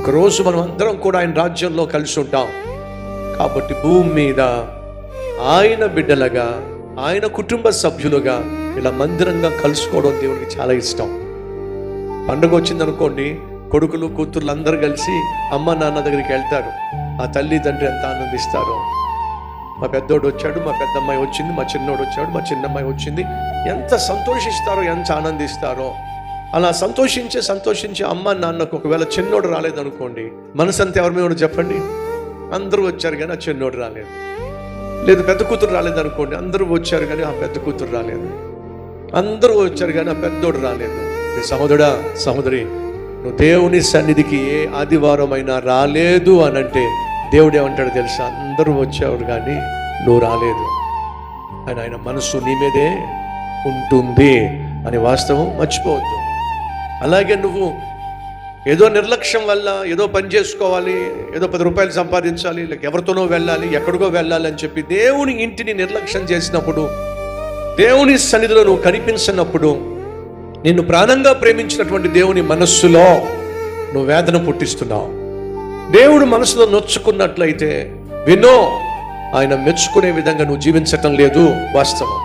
ఒకరోజు మనం అందరం కూడా ఆయన రాజ్యంలో కలిసి ఉంటాం. కాబట్టి భూమి మీద ఆయన బిడ్డలుగా, ఆయన కుటుంబ సభ్యులుగా ఇలా మందిరంగా కలుసుకోవడం దేవుడికి చాలా ఇష్టం. పండుగ వచ్చిందనుకోండి, కొడుకులు కూతుర్లు అందరూ కలిసి అమ్మ నాన్న దగ్గరికి వెళ్తారు. ఆ తల్లి తండ్రి ఎంత ఆనందిస్తారో. మా పెద్దోడు వచ్చాడు, మా పెద్దమ్మాయి వచ్చింది, మా చిన్నోడు వచ్చాడు, మా చిన్నమ్మాయి వచ్చింది, ఎంత సంతోషిస్తారో, ఎంత ఆనందిస్తారో. అలా సంతోషించి అమ్మ నాన్నకు ఒకవేళ చిన్నోడు రాలేదనుకోండి, మనసంతా ఎవరి మీద చెప్పండి, అందరూ వచ్చారు కానీ ఆ చిన్నోడు రాలేదు. లేదు పెద్ద కూతురు రాలేదనుకోండి, అందరూ వచ్చారు కానీ ఆ పెద్ద కూతురు రాలేదు. అందరూ వచ్చారు కానీ ఆ పెద్దోడు రాలేదు. మీ సహోదరుడా సహోదరి, నువ్వు దేవుని సన్నిధికి ఏ ఆదివారం అయినా రాలేదు అని అంటే దేవుడు ఏమంటాడు తెలుసా? అందరూ వచ్చేవారు కానీ నువ్వు రాలేదు అని ఆయన మనసు నీ మీదే ఉంటుంది అని వాస్తవం మర్చిపోవద్దు. అలాగే నువ్వు ఏదో నిర్లక్ష్యం వల్ల ఏదో పని చేసుకోవాలి, ఏదో 10 రూపాయలు సంపాదించాలి, లేక ఎవరితోనో వెళ్ళాలి, ఎక్కడికో వెళ్ళాలి అని చెప్పి దేవుని ఇంటిని నిర్లక్ష్యం చేసినప్పుడు, దేవుని సన్నిధిలో నువ్వు కనిపించినప్పుడు, నిన్ను ప్రాణంగా ప్రేమించినటువంటి దేవుని మనస్సులో నువ్వు వేదన పుట్టిస్తున్నావు. దేవుడు మనసులో నొచ్చుకున్నట్లయితే వినో, ఆయన మెచ్చుకునే విధంగా నువ్వు జీవించటం లేదు వాస్తవం.